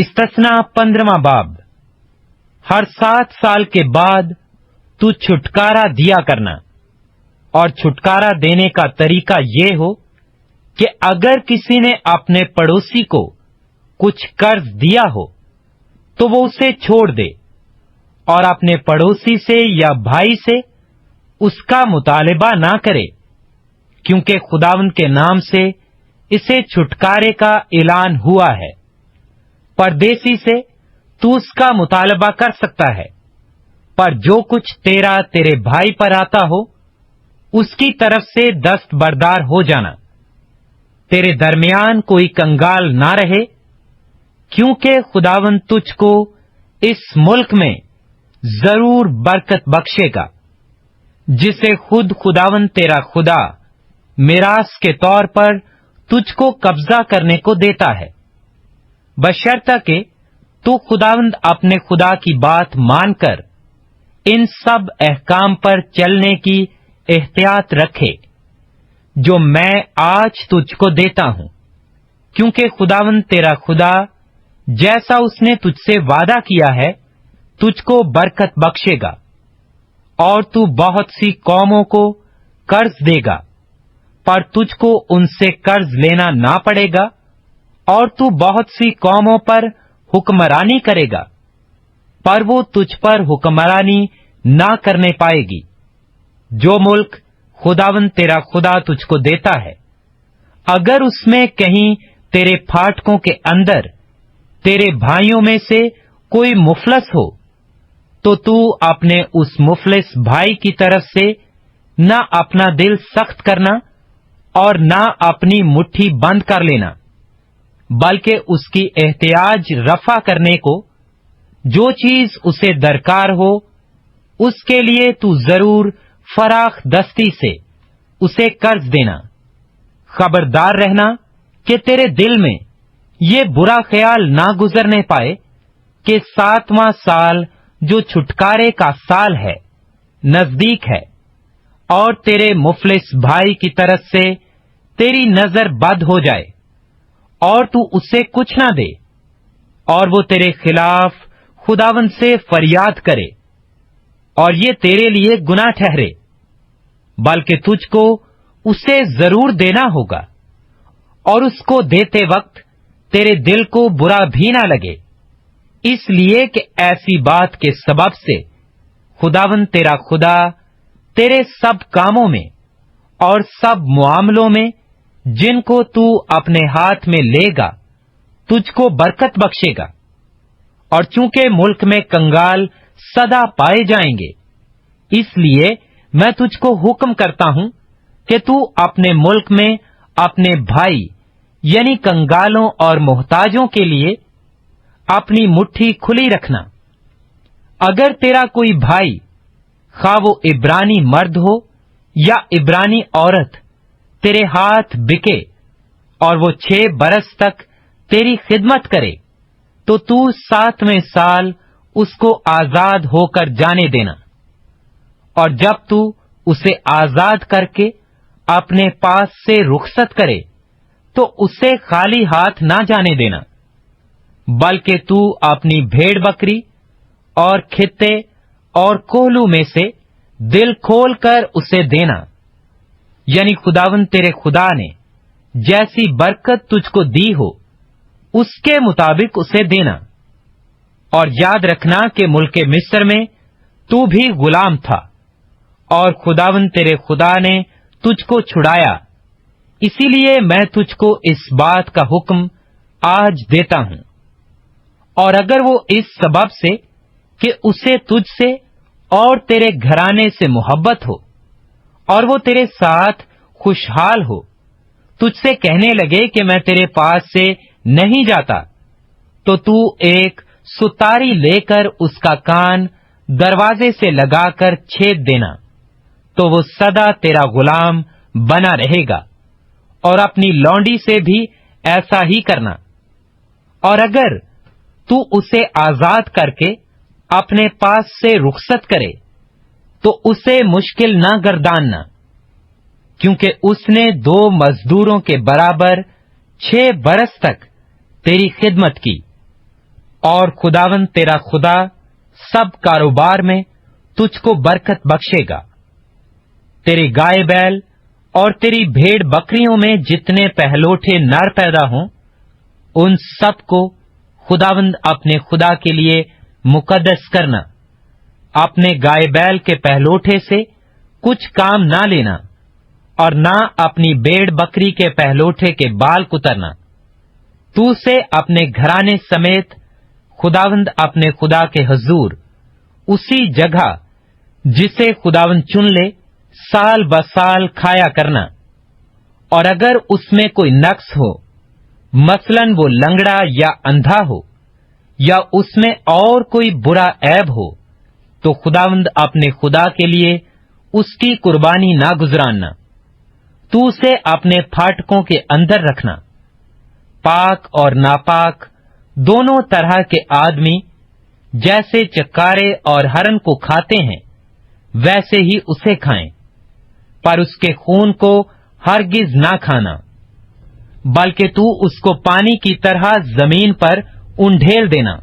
استثنا 15واں باب۔ ہر 7 سال کے بعد تو چھٹکارا دیا کرنا، اور چھٹکارا دینے کا طریقہ یہ ہو کہ اگر کسی نے اپنے پڑوسی کو کچھ قرض دیا ہو تو وہ اسے چھوڑ دے، اور اپنے پڑوسی سے یا بھائی سے اس کا مطالبہ نہ کرے، کیونکہ خداوند کے نام سے اسے چھٹکارے کا اعلان ہوا ہے۔ پردیسی سے تو اس کا مطالبہ کر سکتا ہے، پر جو کچھ تیرے بھائی پر آتا ہو اس کی طرف سے دستبردار ہو جانا۔ تیرے درمیان کوئی کنگال نہ رہے، کیونکہ خداوند تجھ کو اس ملک میں ضرور برکت بخشے گا، جسے خود خداوند تیرا خدا میراث کے طور پر تجھ کو قبضہ کرنے کو دیتا ہے، بشرطہ کہ تو خداوند اپنے خدا کی بات مان کر ان سب احکام پر چلنے کی احتیاط رکھے جو میں آج تجھ کو دیتا ہوں، کیونکہ خداوند تیرا خدا جیسا اس نے تجھ سے وعدہ کیا ہے تجھ کو برکت بخشے گا، اور تو بہت سی قوموں کو قرض دے گا، پر تجھ کو ان سے قرض لینا نہ پڑے گا، اور تو بہت سی قوموں پر حکمرانی کرے گا، پر وہ تجھ پر حکمرانی نہ کرنے پائے گی۔ جو ملک خداوند تیرا خدا تجھ کو دیتا ہے، اگر اس میں کہیں تیرے پھاٹکوں کے اندر تیرے بھائیوں میں سے کوئی مفلس ہو تو اپنے اس مفلس بھائی کی طرف سے نہ اپنا دل سخت کرنا اور نہ اپنی مٹھی بند کر لینا، بلکہ اس کی احتیاج رفع کرنے کو جو چیز اسے درکار ہو اس کے لیے تو ضرور فراخ دستی سے اسے قرض دینا۔ خبردار رہنا کہ تیرے دل میں یہ برا خیال نہ گزرنے پائے کہ 7واں سال جو چھٹکارے کا سال ہے نزدیک ہے، اور تیرے مفلس بھائی کی طرف سے تیری نظر بد ہو جائے اور تو اسے کچھ نہ دے، اور وہ تیرے خلاف خداوند سے فریاد کرے اور یہ تیرے لیے گناہ ٹھہرے، بلکہ تجھ کو اسے ضرور دینا ہوگا، اور اس کو دیتے وقت تیرے دل کو برا بھی نہ لگے، اس لیے کہ ایسی بات کے سبب سے خداوند تیرا خدا تیرے سب کاموں میں اور سب معاملوں میں جن کو تو اپنے ہاتھ میں لے گا تجھ کو برکت بخشے گا۔ اور چونکہ ملک میں کنگال سدا پائے جائیں گے، اس لیے میں تجھ کو حکم کرتا ہوں کہ تو اپنے ملک میں اپنے بھائی یعنی کنگالوں اور محتاجوں کے لیے اپنی مٹھی کھلی رکھنا۔ اگر تیرا کوئی بھائی خواہ وہ عبرانی مرد ہو یا عبرانی عورت تیرے ہاتھ بکے اور وہ 6 برس تک تیری خدمت کرے تو 7ویں سال اس کو آزاد ہو کر جانے دینا، اور جب تو اسے آزاد کر کے اپنے پاس سے رخصت کرے تو اسے خالی ہاتھ نہ جانے دینا، بلکہ تو اپنی بھیڑ بکری اور کھتے اور کوہلو میں سے دل کھول کر اسے دینا، یعنی خداوند تیرے خدا نے جیسی برکت تجھ کو دی ہو اس کے مطابق اسے دینا۔ اور یاد رکھنا کہ ملک مصر میں تو بھی غلام تھا، اور خداوند تیرے خدا نے تجھ کو چھڑایا، اسی لیے میں تجھ کو اس بات کا حکم آج دیتا ہوں۔ اور اگر وہ اس سبب سے کہ اسے تجھ سے اور تیرے گھرانے سے محبت ہو اور وہ تیرے ساتھ خوشحال ہو تجھ سے کہنے لگے کہ میں تیرے پاس سے نہیں جاتا، تو ایک ستاری لے کر اس کا کان دروازے سے لگا کر چھید دینا، تو وہ سدا تیرا غلام بنا رہے گا، اور اپنی لونڈی سے بھی ایسا ہی کرنا۔ اور اگر تو اسے آزاد کر کے اپنے پاس سے رخصت کرے تو اسے مشکل نہ گرداننا، کیونکہ اس نے 2 مزدوروں کے برابر 6 برس تک تیری خدمت کی، اور خداوند تیرا خدا سب کاروبار میں تجھ کو برکت بخشے گا۔ تیرے گائے بیل اور تیری بھیڑ بکریوں میں جتنے پہلوٹے نر پیدا ہوں، ان سب کو خداوند اپنے خدا کے لیے مقدس کرنا۔ اپنے گائے بیل کے پہلوٹے سے کچھ کام نہ لینا، اور نہ اپنی بھیڑ بکری کے پہلوٹے کے بال کترنا۔ تو اسے اپنے گھرانے سمیت خداوند اپنے خدا کے حضور اسی جگہ جسے خداوند چن لے سال بسال کھایا کرنا۔ اور اگر اس میں کوئی نقص ہو، مثلاً وہ لنگڑا یا اندھا ہو، یا اس میں اور کوئی برا عیب ہو، تو خداوند اپنے خدا کے لیے اس کی قربانی نہ گزراننا۔ تو اسے اپنے پھاٹکوں کے اندر رکھنا۔ پاک اور ناپاک دونوں طرح کے آدمی جیسے چکارے اور ہرن کو کھاتے ہیں، ویسے ہی اسے کھائیں، پر اس کے خون کو ہرگز نہ کھانا، بلکہ تو اس کو پانی کی طرح زمین پر انڈھیل دینا۔